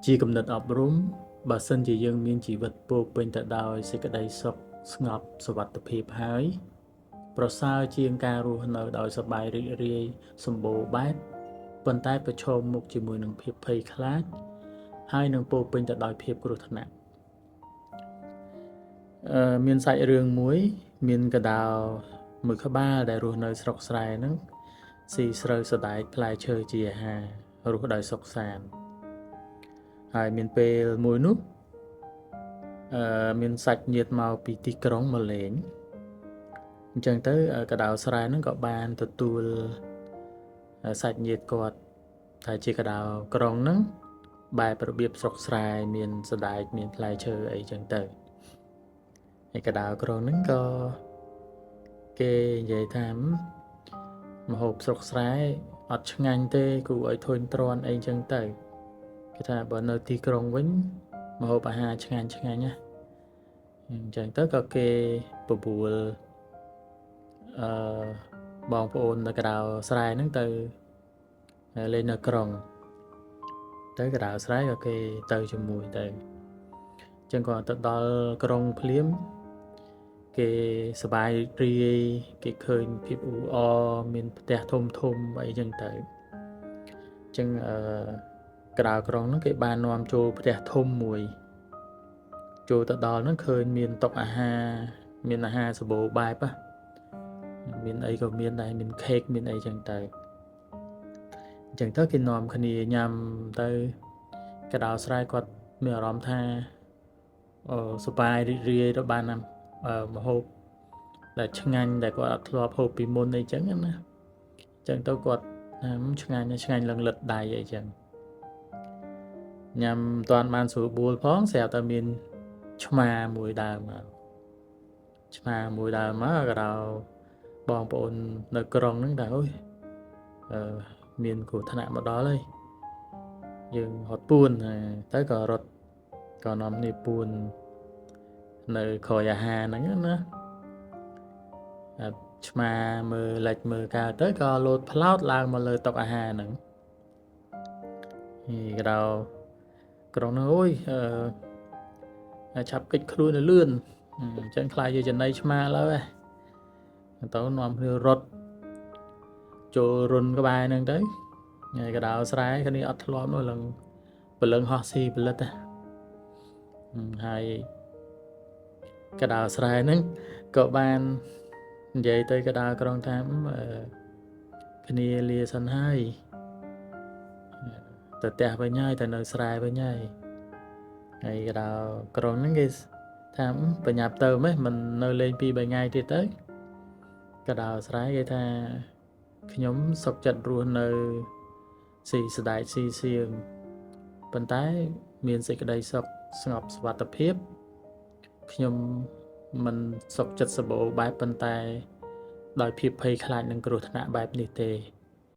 ជាកំណត់អប់រំបើសិនជាយើងមានជីវិតពោរពេញទៅដោយសេចក្តីសុខស្ងប់សុវត្ថិភាពហើយប្រសើរជាងការរស់នៅដោយសប្បាយរីករាយសម្បូរបែបប៉ុន្តែប្រឈមមុខជាមួយនឹងភាពភ័យខ្លាចហើយនឹងពោរពេញទៅដោយភាពគ្រោះថ្នាក់មានសាច់រឿងមួយមានកដោមួយក្បាលដែលរស់នៅស្រុកស្រែហ្នឹងស៊ីស្រូវសដែកផ្លែឈើជាអាហាររស់ដោយសុខសាន្តហើយមានពេលមួយនោះមានសាច់ញាតិមកពីទីក្រុងមកលេងអញ្ចឹងទៅកដោស្រែហ្នឹងក៏បានទទួលសាច់ញាតិគាត់ថាជាកដោក្រុងហ្នឹងបែបរបៀបស្រុកស្រែមានសដែកមានផ្លែឈើអីចឹងទៅហើយកដោក្រុងហ្នឹងក៏គេនិយាយថាម្ហូបស្រុកស្រែអត់ឆ្ងាញ់ទេគួរឲ្យធុញទ្រាន់អីចឹងទៅគេថាបើនៅទីក្រុងវិញម្ហូបអាហារឆ្ងាញ់ណាអញ្ចឹងទៅក៏គេបបួលបងប្អូននៅកដោស្រែហ្នឹងទៅលេងនៅក្រុងទៅកដោស្រែក៏គេទៅជាមួយទៅអញ្ចឹងក៏ទៅដល់ក្រុងភ្លាមគេសប្បាយរីករាយគេឃើញភាពអ៊ូអរមានផ្ទះធំអីចឹងទៅអញ្ចឹងកដោក្រុងហ្នឹងគេបាននាំចូលផ្ទះធំមួយចូលទៅដល់ហ្នឹងឃើញមានតុអាហារមានអាហារសម្បូរបែបមានអីក៏មានដែរមានខេកមានអីចឹងទៅអញ្ចឹងទៅគេនាំគ្នាញ៉ាំទៅកដោស្រែគាត់មានអារម្មណ៍ថាសប្បាយរីករាយទៅបានម្ហូបដែលឆ្ងាញ់ដែលគាត់អត់ធ្លាប់ហូបពីមុនអីចឹងណាអញ្ចឹងទៅគាត់ឆ្ងាញ់ឡើងលិតដៃអីចឹងញ៉ាំមិនទាន់បានស្រួលបួលផងស្រាប់តែមានឆ្មាមួយដើរមកក៏ដល់បងប្អូននៅក្រុងហ្នឹងថាអូយមានគ្រោះថ្នាក់មកដល់ហើយយើងរត់ពួនទៅក៏រត់ក៏នាំនេះពួននៅក្រោយអាហារហ្នឹងណាឆ្មាមើលលិចមើលកើតទៅក៏លោតផ្លោតឡើងមកលើតុអាហារហ្នឹងក៏ដល់ក្រុងហ្នឹងអូយឆាប់កិច្ចខ្លួនទៅលឿនអញ្ចឹងខ្លាចជាចំណីឆ្មាឡើយទៅនាំគ្នារត់ចូលរុនក្បែរហ្នឹងទៅហើយកដោស្រែគ្នាអត់ធ្លាប់នោះឡើងព្រលឹងហោះស៊ីផលិតហើយកដោស្រែហ្នឹងក៏បាននិយាយទៅកដោក្រុងថាគ្នាលាសិនហើយទៅផ្ទះវិញហើយទៅនៅស្រែវិញហើយកដោក្រុងហ្នឹងគេថាបញ្ញាប់ទៅមិននៅលេង2-3ថ្ងៃទៀតទៅកដោស្រែគេថាខ្ញុំសុខចិត្តរស់នៅស៊ីសដែកស៊ីសៀងប៉ុន្តែមានសេចក្តីសុខស្ងប់សុវត្ថិភាពខ្ញុំមិនសុខចិត្តសម្បូរបែបប៉ុន្តែដោយភាពភ័យខ្លាចនឹងគ្រោះថ្នាក់បែបនេះទេ